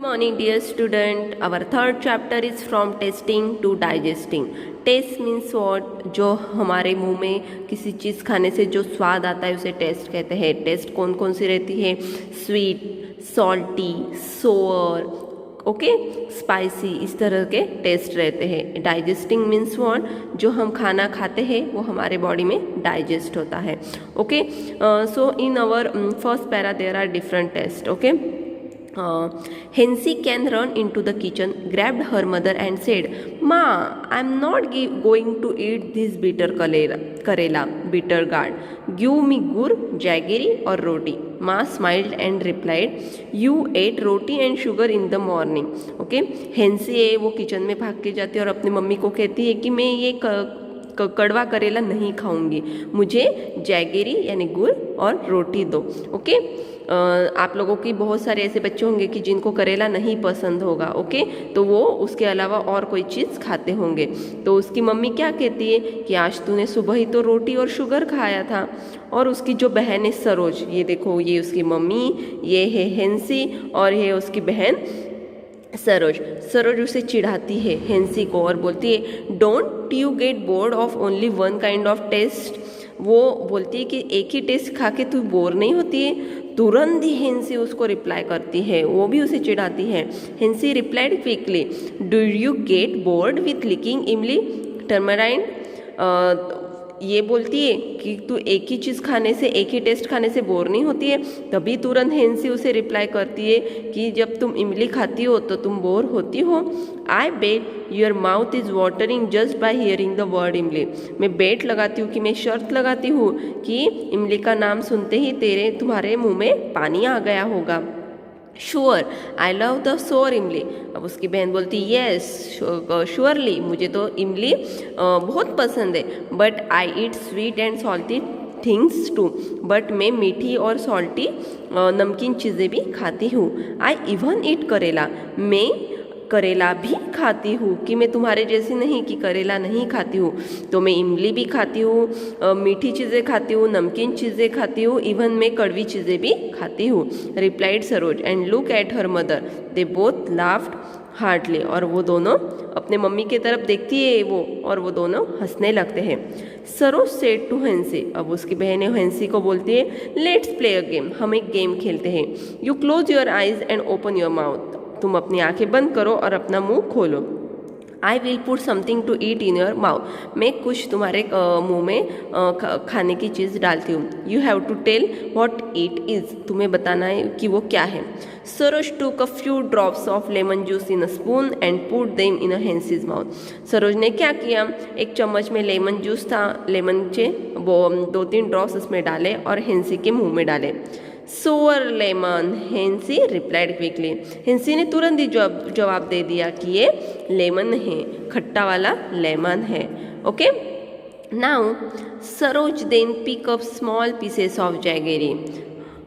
Morning dear student, our third chapter is from tasting to digesting. Taste means what, जो हमारे मुंह में किसी चीज़ खाने से जो स्वाद आता है उसे टेस्ट कहते हैं। टेस्ट कौन कौन सी रहती है? Sweet, salty, sour, okay, spicy, इस तरह के टेस्ट रहते हैं। डाइजेस्टिंग मीन्स वॉट, जो हम खाना खाते हैं वो हमारे बॉडी में डाइजेस्ट होता है। Okay, so in our first para there are different taste. Okay, Hensi can run into the kitchen, grabbed her mother and said, "Ma, I'm not going to eat this bitter karela, bitter gourd. Give me gur, jaggery or roti." Ma smiled and replied, "You ate roti and sugar in the morning." Okay, Hensi है वो kitchen में भाग के जाती है और अपनी mummy को कहती है कि मैं ये कड़वा करेला नहीं खाऊंगी, मुझे जैगेरी यानी गुड़ और रोटी दो। ओके, आप लोगों की बहुत सारे ऐसे बच्चे होंगे कि जिनको करेला नहीं पसंद होगा। ओके, तो वो उसके अलावा और कोई चीज़ खाते होंगे। तो उसकी मम्मी क्या कहती है कि आज तूने सुबह ही तो रोटी और शुगर खाया था। और उसकी जो बहन है सरोज, ये देखो, ये उसकी मम्मी, ये है हेंसी और ये उसकी बहन सरोज उसे चिढ़ाती है हेंसी को और बोलती है, don't you get bored of only one kind of taste. वो बोलती है कि एक ही टेस्ट खा के तू बोर नहीं होती है। तुरंत ही हेंसी उसको रिप्लाई करती है, वो भी उसे चिढ़ाती है। Hansi replied quickly, do you get bored with licking imli tamarind. ये बोलती है कि तू एक ही चीज़ खाने से, एक ही टेस्ट खाने से बोर नहीं होती है। तभी तुरंत हेंसी उसे रिप्लाई करती है कि जब तुम इमली खाती हो तो तुम बोर होती हो। I bet your mouth is watering just by hearing the word imli. मैं बेट लगाती हूँ कि मैं शर्त लगाती हूँ कि इमली का नाम सुनते ही तुम्हारे मुँह में पानी आ गया होगा। श्योर, आई लव द सोर इमली। अब उसकी बहन बोलती, येस श्योरली, मुझे तो इमली बहुत पसंद है। But I eat sweet and salty things too, but मैं मीठी और सॉल्टी नमकीन चीज़ें भी खाती हूँ। आई इवन ईट करेला, मैं करेला भी खाती हूँ, कि मैं तुम्हारे जैसी नहीं कि करेला नहीं खाती हूँ। तो मैं इमली भी खाती हूँ, मीठी चीज़ें खाती हूँ, नमकीन चीज़ें खाती हूँ, इवन मैं कड़वी चीज़ें भी खाती हूँ। Replied Saroj and look at her mother, they both laughed hardly. और वो दोनों अपने मम्मी की तरफ देखती है वो, और वो दोनों हंसने लगते हैं। सरोज सेड टू हेंसी, अब उसकी बहन हेंसी को बोलती है, लेट्स प्ले अ गेम, हम एक गेम खेलते हैं। You close your eyes and open your mouth, तुम अपनी आंखें बंद करो और अपना मुंह खोलो। I will put something to eat in your mouth, मैं कुछ तुम्हारे मुंह में खाने की चीज़ डालती हूँ। You have to tell what it is, तुम्हें बताना है कि वो क्या है। Saroj took a few drops of lemon juice in a spoon and put them in a Hansi's mouth. Saroj ने क्या किया, एक चम्मच में लेमन जूस था, लेमन के वो 2-3 ड्रॉप्स उसमें डाले और हेंसी के मुँह में डाले। Sour lemon, Hansi replied quickly. Hansi ने तुरंत ही जवाब दे दिया कि ये लेमन है, खट्टा वाला लेमन है। Okay, now Saroj then pick up small pieces of jaggery.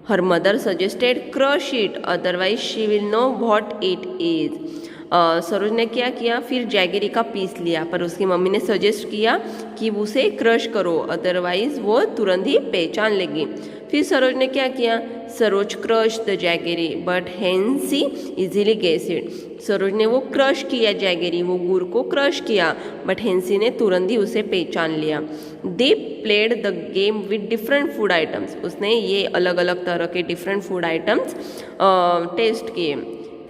Her mother suggested crush it, otherwise she will know what it is. Saroj ने क्या किया, फिर जैगेरी का पीस लिया, पर उसकी मम्मी ने सजेस्ट किया कि उसे क्रश करो, अदरवाइज वो तुरंत ही पहचान लेगी। फिर सरोज ने क्या किया, Saroj crush the jaggery but Hansi easily guess it. Saroj ने वो क्रश किया जैगेरी, वो गुड़ को क्रश किया, बट हेंसी ने तुरंत ही उसे पहचान लिया। They played the game with different food items, उसने ये अलग अलग तरह के डिफरेंट फूड आइटम्स टेस्ट किए।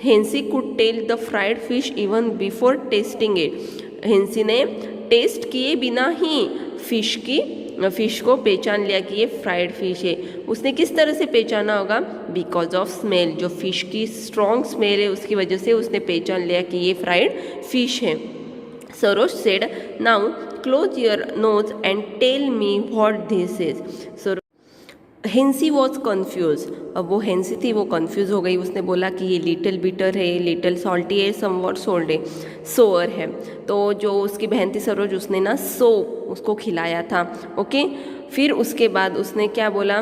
Hansi could tell the fried fish even before tasting it. Hansi ने टेस्ट किए बिना ही फिश को पहचान लिया कि ये फ्राइड फिश है। उसने किस तरह से पहचाना होगा, बिकॉज ऑफ स्मेल, जो फिश की स्ट्रॉन्ग स्मेल है उसकी वजह से उसने पहचान लिया कि ये फ्राइड फिश है। Saroj said, now close your nose and tell me what this is. Hansi was confuse, अब वो हेंसी थी वो कन्फ्यूज हो गई। उसने बोला कि ये लिटिल बिटर है, लिटिल सॉल्टी है, समवॉट सोल्ड है, सोअर है। तो जो उसकी बहन थी सरोज, उसने ना उसको खिलाया था। ओके, फिर उसके बाद उसने क्या बोला,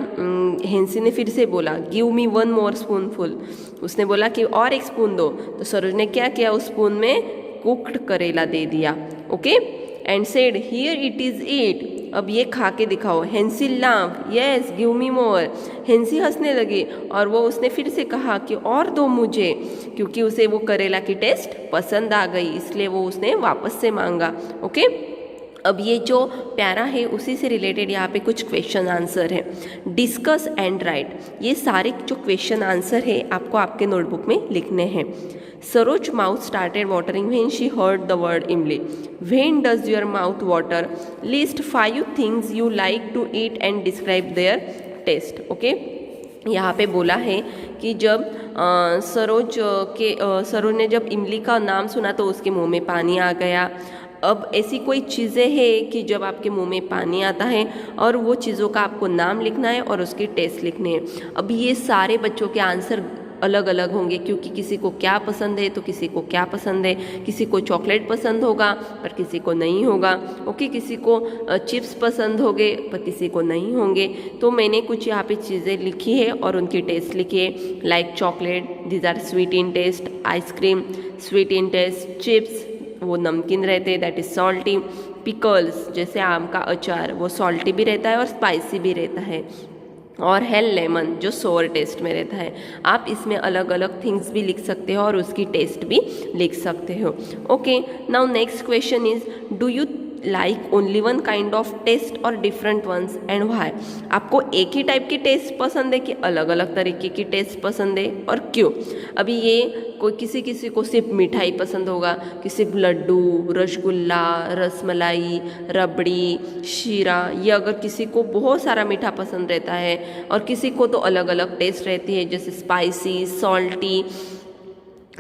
हेंसी ने फिर से बोला, गिव मी 1 मोर स्पूनफुल। उसने बोला कि और एक स्पून दो। तो सरोज ने क्या किया, उस स्पून में कुक्ड करेला दे दिया। Okay, and said, here it is it, अब ये खा के दिखाओ। हेंसी लाफ, यस गिव मी मोर। हेंसी हंसने लगी और वो उसने फिर से कहा कि और दो मुझे, क्योंकि उसे वो करेला की टेस्ट पसंद आ गई, इसलिए वो उसने वापस से मांगा। ओके, अब ये जो प्यारा है उसी से रिलेटेड यहाँ पे कुछ क्वेश्चन आंसर है। डिस्कस एंड राइट, ये सारे जो क्वेश्चन आंसर है आपको आपके नोटबुक में लिखने हैं। Saroj mouth started watering when she heard the word imli. When does your mouth water? List 5 things you like to eat and describe their taste. Okay, यहाँ पे बोला है कि जब सरोज ने जब इमली का नाम सुना तो उसके मुंह में पानी आ गया। अब ऐसी कोई चीज़ें हैं कि जब आपके मुंह में पानी आता है और वो चीज़ों का आपको नाम लिखना है और उसकी टेस्ट लिखनी है। अब ये सारे बच्चों के आंसर अलग अलग होंगे, क्योंकि किसी को क्या पसंद है तो किसी को क्या पसंद है। किसी को चॉकलेट पसंद होगा पर किसी को नहीं होगा। ओके, किसी को चिप्स पसंद होंगे पर किसी को नहीं होंगे। तो मैंने कुछ यहाँ पे चीज़ें लिखी है और उनकी टेस्ट लिखी है। Like chocolate, these are sweet in taste. Ice cream sweet in taste. Chips वो नमकीन रहते हैं, दैट इज़ सॉल्टी। पिकल्स जैसे आम का अचार, वो सॉल्टी भी रहता है और स्पाइसी भी रहता है। और है लेमन जो सोर टेस्ट में रहता है। आप इसमें अलग अलग थिंग्स भी लिख सकते हो और उसकी टेस्ट भी लिख सकते हो। Okay, now next question is, do you like only one kind of taste और डिफरेंट वंस एंड व्हाई? आपको एक ही टाइप की टेस्ट पसंद है कि अलग अलग तरीके की टेस्ट पसंद है और क्यों? अभी ये कोई किसी को सिर्फ मिठाई पसंद होगा, किसी को लड्डू, रसगुल्ला, रसमलाई, रबड़ी, शीरा। ये अगर किसी को बहुत सारा मीठा पसंद रहता है और किसी को तो अलग अलग टेस्ट रहती है, जैसे स्पाइसी, सॉल्टी।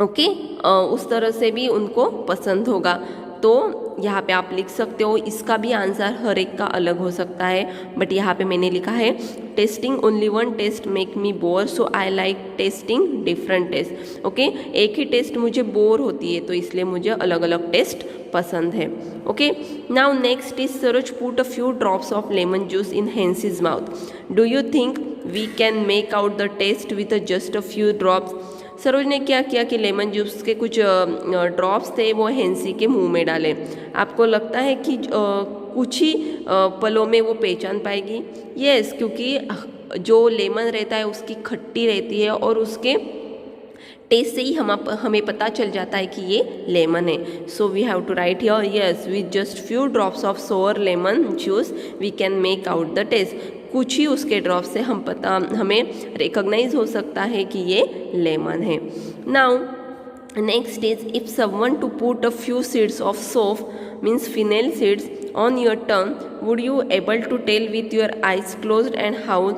ओके, उस तरह से भी उनको पसंद होगा। तो यहाँ पे आप लिख सकते हो, इसका भी आंसर हर एक का अलग हो सकता है। बट यहाँ पे मैंने लिखा है testing only one taste make me bore, so I like testing different taste. Okay, एक ही टेस्ट मुझे बोर होती है तो इसलिए मुझे अलग अलग टेस्ट पसंद है। Okay, now next is, Saroj put a few drops of lemon juice in Hency's mouth. Do you think we can make out the taste with just a few drops? Saroj ने क्या किया कि लेमन जूस के कुछ drops थे वो हेंसी के मुंह में डाले। आपको लगता है कि कुछ ही पलों में वो पहचान पाएगी? यस, क्योंकि जो लेमन रहता है उसकी खट्टी रहती है और उसके टेस्ट से ही हमें पता चल जाता है कि ये लेमन है। So we have to write here, yes with just few drops of sour lemon juice we can make out the taste. कुछ ही उसके ड्रॉप से हमें रिकॉग्नाइज हो सकता है कि ये लेमन है। Now next is, if someone to put a few seeds of saunf means fennel seeds on your tongue, would you able to tell with your eyes closed and how?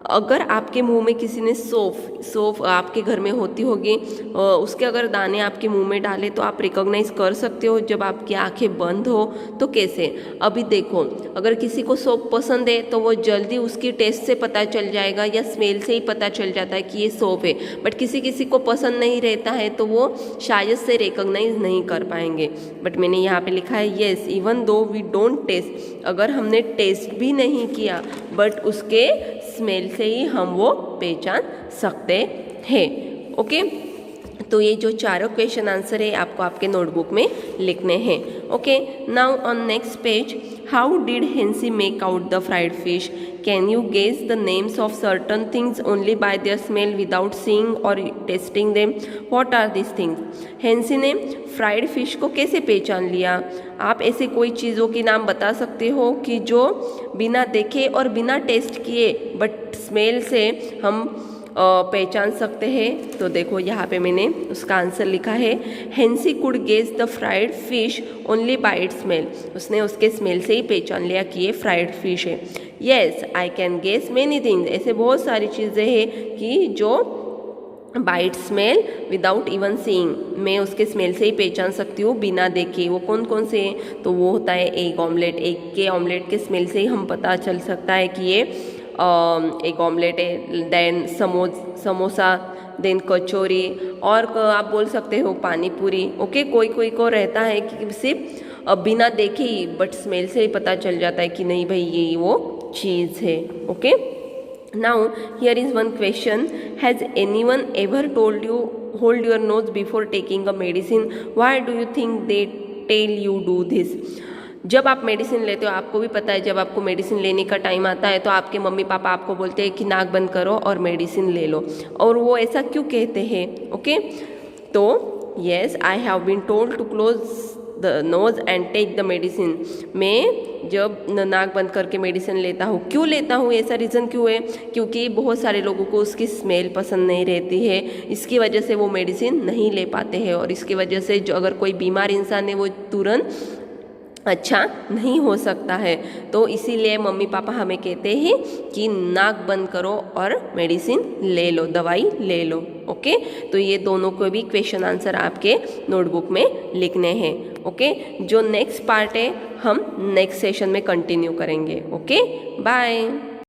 अगर आपके मुंह में किसी ने सौंफ आपके घर में होती होगी, उसके अगर दाने आपके मुंह में डाले तो आप रिकॉग्नाइज कर सकते हो जब आपकी आंखें बंद हो तो कैसे? अभी देखो, अगर किसी को सौंफ पसंद है तो वो जल्दी उसकी टेस्ट से पता चल जाएगा या स्मेल से ही पता चल जाता है कि ये सौंफ है। बट किसी को पसंद नहीं रहता है तो वो शायद से रिकॉग्नाइज नहीं कर पाएंगे। बट मैंने यहाँ पे लिखा है, yes even though we don't taste, अगर हमने टेस्ट भी नहीं किया बट उसके स्मेल से ही हम वो पहचान सकते हैं। ओके, तो ये जो चारों क्वेश्चन आंसर है आपको आपके नोटबुक में लिखने हैं। Okay, now on next page, how did Hency make out the fried fish? Can you guess the names of certain things only by their smell without seeing और tasting them? What are this things? Hency ने fried fish को कैसे पहचान लिया? आप ऐसे कोई चीज़ों के नाम बता सकते हो कि जो बिना देखे और बिना टेस्ट किए बट स्मेल से हम पहचान सकते हैं? तो देखो यहाँ पे मैंने उसका आंसर लिखा है, Hency could guess the fried fish only by its smell. उसने उसके स्मेल से ही पहचान लिया कि ये फ्राइड फिश है। Yes I can guess many things, ऐसे बहुत सारी चीज़ें हैं कि जो by its smell without even seeing, मैं उसके स्मेल से ही पहचान सकती हूँ बिना देखे। वो कौन कौन से हैं? तो वो होता है एग ऑमलेट। एग के ऑमलेट के स्मेल से ही हम पता चल सकता है कि ये एक ऑमलेट है। देन समोसा, देन कचौरी, और आप बोल सकते हो पानी पूरी। ओके, कोई को रहता है कि सिर्फ बिना देखे ही बट स्मेल से ही पता चल जाता है कि नहीं भाई ये वो चीज़ है। Okay, now here is one question, has anyone ever told you hold your nose before taking a medicine? Why do you think they tell you do this? जब आप मेडिसिन लेते हो, आपको भी पता है जब आपको मेडिसिन लेने का टाइम आता है तो आपके मम्मी पापा आपको बोलते हैं कि नाक बंद करो और मेडिसिन ले लो, और वो ऐसा क्यों कहते हैं? ओके, तो yes, I have been told to close the nose and take the medicine. मैं जब नाक बंद करके मेडिसिन लेता हूँ, क्यों लेता हूँ, ऐसा रीज़न क्यों है? क्योंकि बहुत सारे लोगों को उसकी स्मेल पसंद नहीं रहती है, इसकी वजह से वो मेडिसिन नहीं ले पाते हैं, और इसकी वजह से जो अगर कोई बीमार इंसान है वो तुरंत अच्छा नहीं हो सकता है। तो इसीलिए मम्मी पापा हमें कहते हैं कि नाक बंद करो और मेडिसिन ले लो, दवाई ले लो। ओके, तो ये दोनों को भी क्वेश्चन आंसर आपके नोटबुक में लिखने हैं। ओके, जो नेक्स्ट पार्ट है हम नेक्स्ट सेशन में कंटिन्यू करेंगे। Okay, bye.